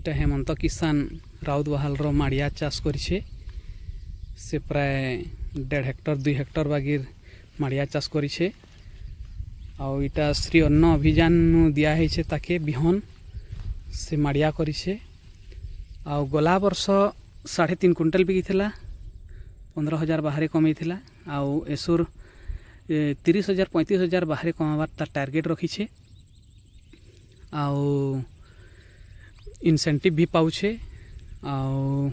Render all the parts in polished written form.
इटा हेमंत किसान राउतवाहाल रो माड़िया चाष करिछे से प्राय 1.5 हेक्टर 2 हेक्टर बागिर माड़िया चाष करिछे आउ इटा श्री अन्न अभियान नु दिया है ताके बिहन से माड़िया करिछे आउ गला वर्ष 3.5 क्विंटल बिकी थिला 15,000 बाहर कमई थिला आउ एसुर 30,000 35,000 बाहर कमाबार तार टार्गेट रखीछे आउ इनसेंटिव भी पाउछे आउ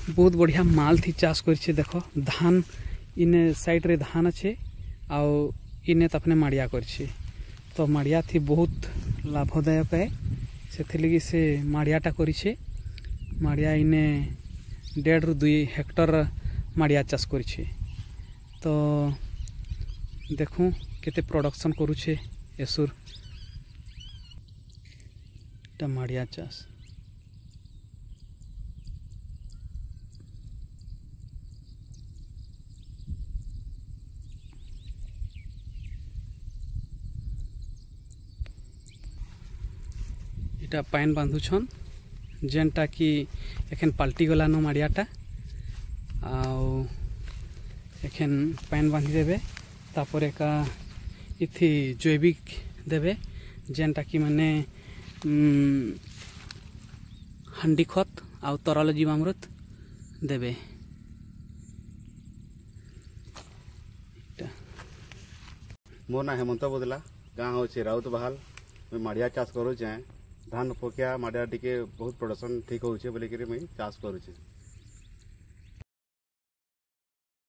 बहुत बढ़िया माल थी चाष करिछे। देखो धान इने साइड रे धान अच्छे आउ इने तपने माड़िया करिछे तो माड़िया थी बहुत लाभदायक है से लगी से माड़ियाटा करिछे। माड़िया इने 1.5 ରୁ 2 हेक्टर माड़िया चाष करिछे तो देखूँ केते प्रोडक्शन करुछे एसुर माड़िया चाष। इटा पाइन बांधुछन जेनटा कि एखन पाल्टी गला न माड़ियाटा आउ एखन पाइन बांधी देबे तापर का इथि जैविक देबे जेनटा कि माने हांडी खत आउ तरल जीवामृत देबे। मोर ना हेमंत बदला गाँव हूँ राउतवाहाल मुझे माड़िया चाष करुचे धान पकिया माड़िया टिके बहुत प्रोडक्शन ठीक होचे बोलिक मुझे चाष करुचे।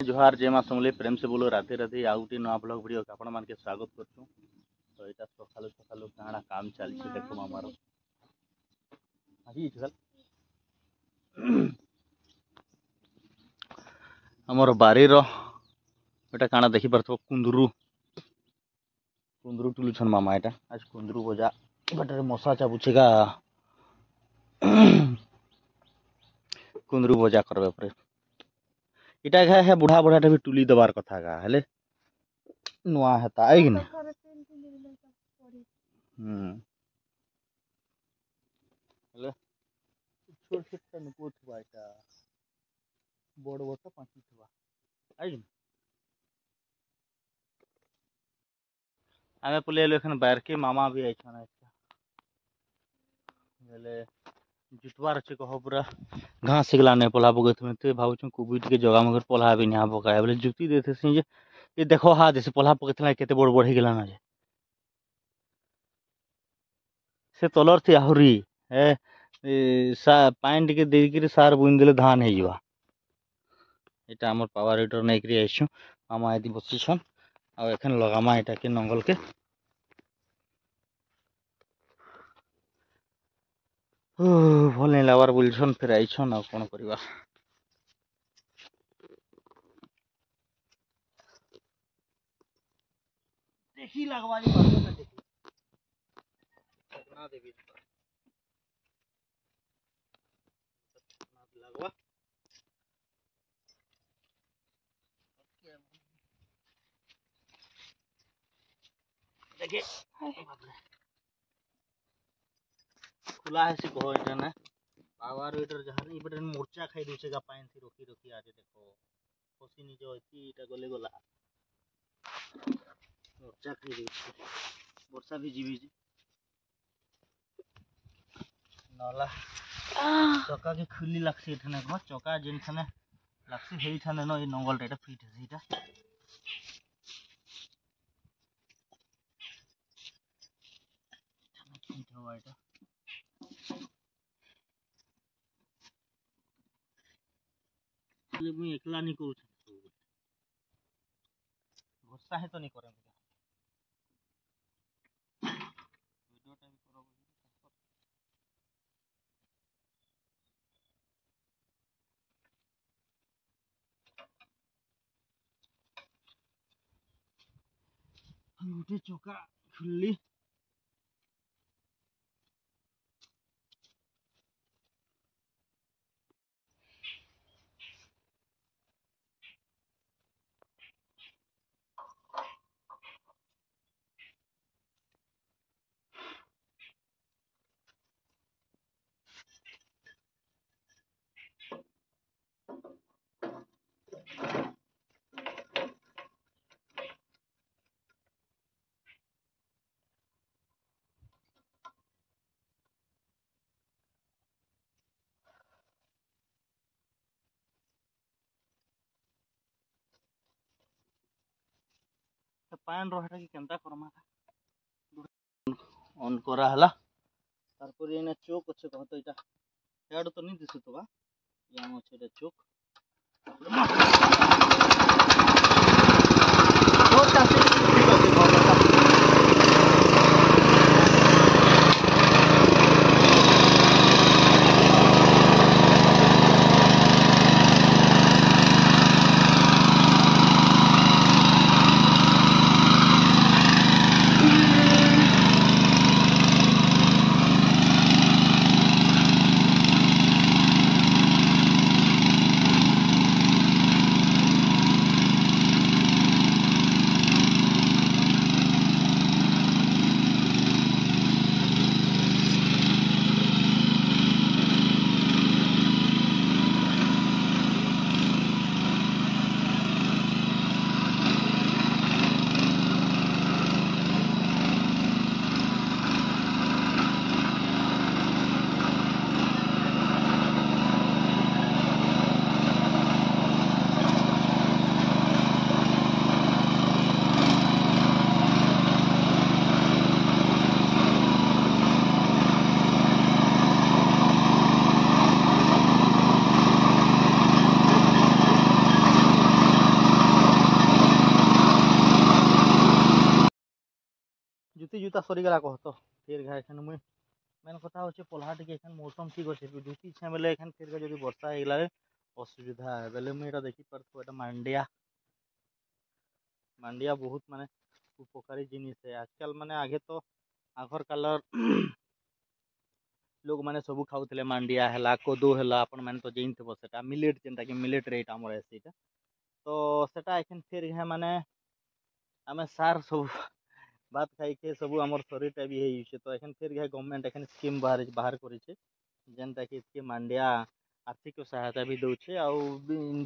जोहार जय मां समले प्रेम से बोलो राधे राधे आउ गोटे नया ब्लॉग वीडियो आपण मान के स्वागत करछु। तो यहाँ सकालू सकालू काଣା काम चलছে देखो हमारो हमर बारी रो एटा काଣା देखि परथो कुंदरू कुंदरू टुलुछन मामा एटा आज कुंदरू बजा बटर मशा चाबुछेगा कुंदरू बजा करबे परे इटा है बुढ़ा बुढ़ाटा भी टुली दबार कथा गा हेले नुआ हेता आइ गने हेले छोट छोट तन कोथबा इटा बड़ बड़ पांची थबा आइ गने आमे पले एखन बाहर के मामा भी आइछन अच्छा हेले जुतवार छै कहो पूरा घास सिगला ने पोला बगत में ते भाबु कोविड के जगह मगर पोला भी नहीं पकाए बोले जुती देते से ये देखो हाथ जैसे पोला पकतला केते बड़ बड़ गेला ना से तलर थी आहुरी ए सा पाइन टिके देकिरी सार बुइन देले धान हे जिवा एटा हमर पावर हिटर नै करी आइछु मामा यदि बसी छन आ एखन लगामा एटा के नंगल के भल नहीं लाबार बोलछन फिर आइछन आ कोन करबा देखी लगवानी बात में देखी ना देवी ना लगवा देखिए खुला है से कहो इटा ना पावर हीटर जहां ई बटन मोर्चा खाई दूसेगा पाइन थी रोकी रोकी आजे देखो कोसी नी जो इति इटा गले गला मोर्चा खाई दूसे वर्षा भी जीवी नाला चका के खुली लागसी एठने को चका जेन थने लागसी हेई थने न ए नंगल टेटा फिट है इटा फिट हो इटा ले मुई एकला नहीं करू छ वर्षा है तो नहीं करे वीडियो टाइम करो गोटे चका खुल्ली पान रहा कि केनता करमा ऑन करा हला तार पर एना चोक अच्छे कहतो इटा याड तो नहीं दिसु तो बा याम अच्छे इटा चोक और चासी ठीक अछि भलता जुती जूता सरीगला कह तो फिर घा एखन मुई मेन कथा होचे पोल्हा टिके एखन मौसम ठीक होचे जुती छे बेले एखन फिर जदी वर्षा हेला असुविधा है बेले मुई एटा देखि परथो एटा मांडिया मांडिया बहुत माने उपकारी जिनिस है आजकल माने आगे तो आखर कालर लोग माने सब खाऊले मांडिया है कोदो है अपन मैंने तो जानते सेटा मिलेट जेनटा कि मिलेट रेट आमर एसीटा तो सेटा एखन फिर है माने आमे सार सब भात खाई के सब आमर शरीरटा भी है तो एखन फिर है गवर्नमेंट एखन स्कीम बाहर करिছে जेनटा कि इसके मांडिया आर्थिक सहायता भी दौचे आउ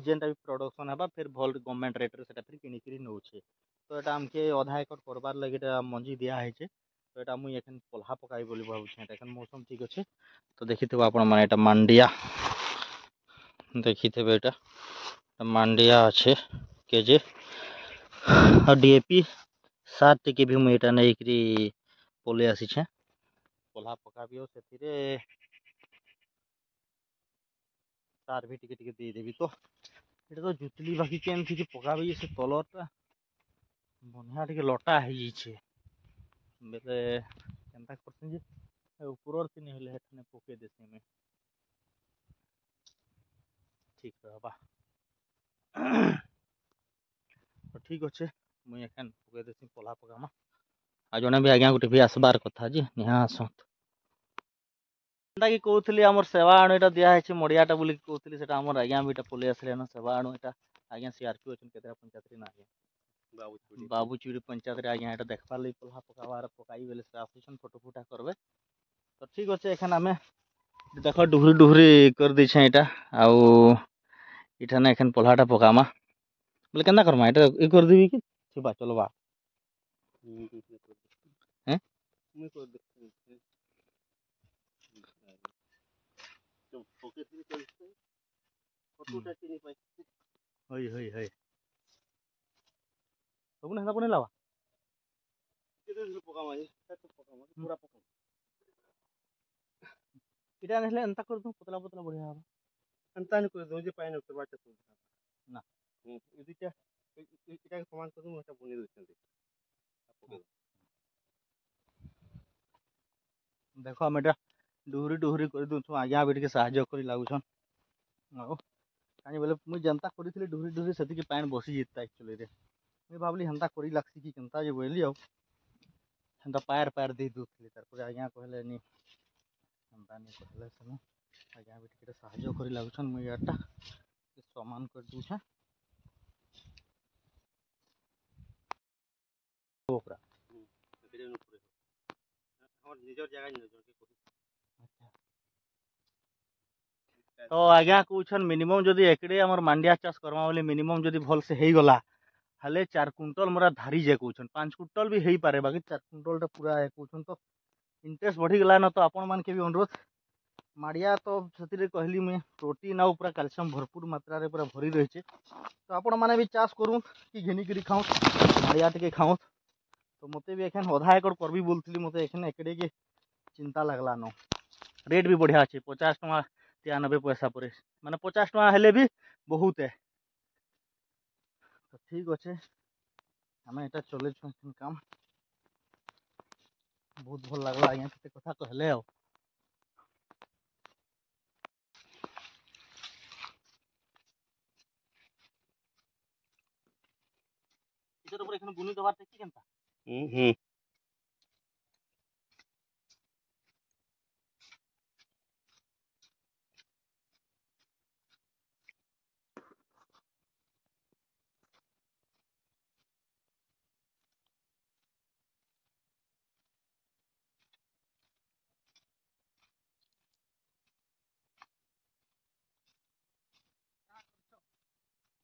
जेनटा भी प्रोडक्शन है फिर भल गवर्नमेंट रेट रे सेटा फिर किनिकरी नौचे तो एटा हमके आधा एकड़ करबार लगे एटा मंजी दिया है तो एटा मुई एखन पोल्हा पकाई बोली भाबुछे एटा एखन मौसम ठीक अच्छे तो देखिथिबो आपण माने एटा मांडिया देखिथिबे एटा मांडिया अच्छे केजे और डीएपी 7 टिके भी मुई एटा नेकरी पोले आसीछे पोल्हा पकाबियो सेथिरे सार भी टिके टिके दे देबी तो एटा तो जुतली बाकी केन थी पकाबी से तलरटा बनिया टिके लटा है छे बेले केनता करथिन जे ऊपर तीन हेले हेतने पके देसी में ठीक रहबा तो ठीक अच्छे मुई एखन पके देसी पोल्हा पकामा आ जने भी आज्ञा गोटे भी आसबार कथा जे निहा आसत एंता कि कहूली आमर सेवा आणु एटा दिया है मड़ियाटा बोली कहूली सेटा आमर आज्ञा भी पलि आसले सेवा आणु एटा आज्ञा सीआरपी अच्छन केतरा पंचायत रे ना बाबूचुड़ी पंचायत रे आज्ञा एटा देखबार लई पोल्हा पकाबार पकाई बेले से आसीछन फोटो फुटा करबे तो ठीक अच्छे एखन आमे देख डुहरी डुहरी कर देछे एटा आउ इठाने एखन पोल्हाटा पकामा बोले केना करमा एटा ई कर देबी कि छिबा चलबा हैं मुई कर दे तो पके थी करते फोटोटा चिनी पाई होई होई होई सबने हना बने लावा केते दिन पकामा ये तो पकामा पूरा पकामा इटा नहले अंता कर दो पतला पतला बढ़िया हबा अंता न कर दो जे पाइन उतर बाटे तो ना इदिटा इटा समान कर दो एटा बने दो देखो हम एटा डुहरी डुहरी कर दूँ आज्ञा भी टे साहय कर लगुन कहीं बोले मुझे जनता करी डुहरी डुहरी से पान बसी जीता एक्चुअली रे मुझे भावली हेन्ता कर लगसी कि केनता जे बोली आंता पायर पायर दे दूसरी तार आज्ञा कहले नी हेन्ता नहीं कहले से आज्ञा भी टे साहय कर लगुन मुझे यारटा समान कर दूछे तो आज्ञा कहन मिनिमम जदि एकड़े आमर मांडिया चाष करमा बोले मिनिमम जदि भल से हो गला हले 4 क्विंटल मोरा धारी जाए कहन 5 क्विंटल भी हो पारे बाकी 4 क्विंटल पूरा है कहन तो इंटरेस्ट बढ़ी गला न तो आपण मान के भी अनुरोध माड़िया तो से कहली मुझे प्रोटीन आउ पूरा कैल्शियम भरपूर मात्रा रे पूरा भरी रही है। तो आपण मैंने भी चाष करूँ कि घिनिकी खाऊ माड़िया टे खाऊ। तो मत भी एखन अधा एकड़ करबी बोलती मत एखन एकड़े के चिंता लगला न। रेट भी बढ़िया अच्छे 50 टका 93 पैसा पर माने 50 टका हेले भी बहुत है। तो ठीक अच्छे आम यहाँ चल काम बहुत भल लगला आज्ञा के कथा कहले आ। बुनी दबार टेक्की केनता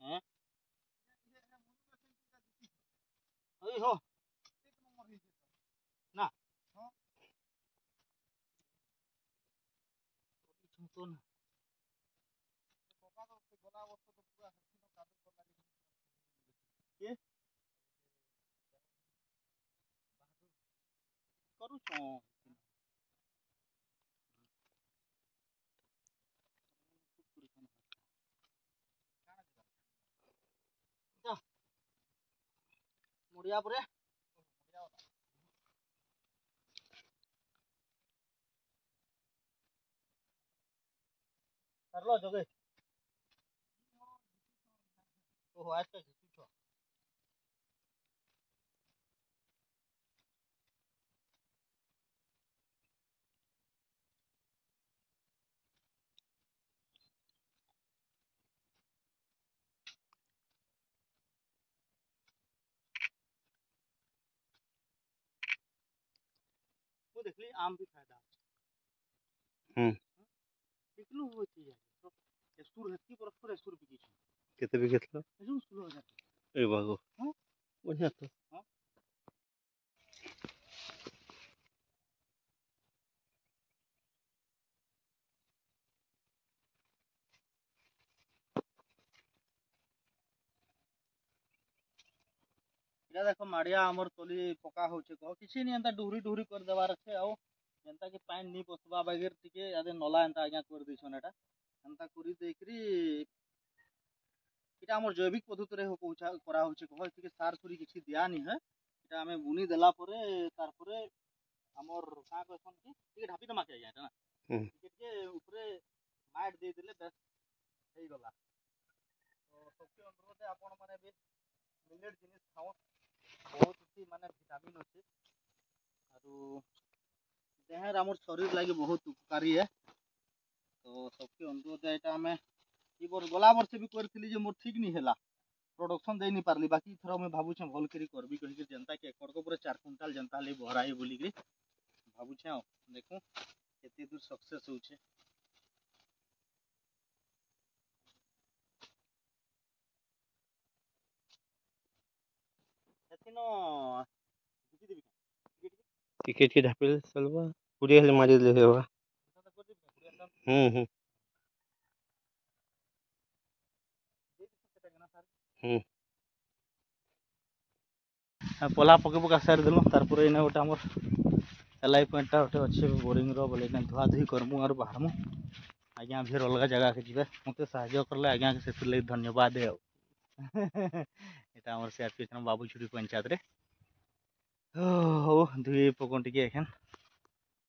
हैं ओई हो ना तो ना के करू छो मुड़िया परे करलो जगे ओहो आज का घिसू छो वो देखली आम भी फायदा बिकलू हो चीज है तो एस्टूर हेती परस्पर एस्टूर बिकी छ केते भी घेतलो एजू 16000 ए बागो हां बढ़िया तो हां इरा देखो माड़िया हमर तोली पका होचे कहो किछि नि एंता डुहरी डुहरी कर देबार छे आउ एंता कि पानी नी पसबा बगैर टिके आदे नला एंता आज्ञा कर दिछन एटा एंता करी देकरी इटा हमर जैविक पद्धति रे हो पहुंचा करा होचे कहो कि सार सुरी किछि दिया नि है इटा हमें बुनी देला परे तार परे हमर का कहसन कि टिके ढापी दमा के जाय ना टिके ऊपरे माइट दे देले बस हेई गला। तो सबके अनुरोध है आपण माने भी मिलेट जिनिस खाओ बहुत ही माने विटामिन अच्छे और देहर आमर शरीर लगे बहुत उपकारी है। तो सबके अनुरोध है एटा हमें ई बार गला वर्ष भी करथिली जे मोर ठीक नहीं हैला प्रोडक्शन दे नहीं पारली बाकी थरा मैं भाबु छ भल करी करबी कहि के जनता के एकड़ को पूरा 4 क्विंटल जनता ले भराई बोली के भाबु छ देखो केते दूर सक्सेस होचे। एतिनो किछि देबी टिकेट के ढापिल चलबा पूरी हले मारी ले हेबा पला पके पका सार देलु तार पर इना गोटे हमर एलआई पॉइंट गोटे अच्छे बोरिंग रो बोले धुआ धुई करमु और बाहरमु आज्ञा फिर अलग जगह के जीवे मते सहायता करले आज्ञा के से ले धन्यवाद है एटा हमर सीआरपी बाबू छुरी पंचायत रे हो धुई पकोन टिके एखन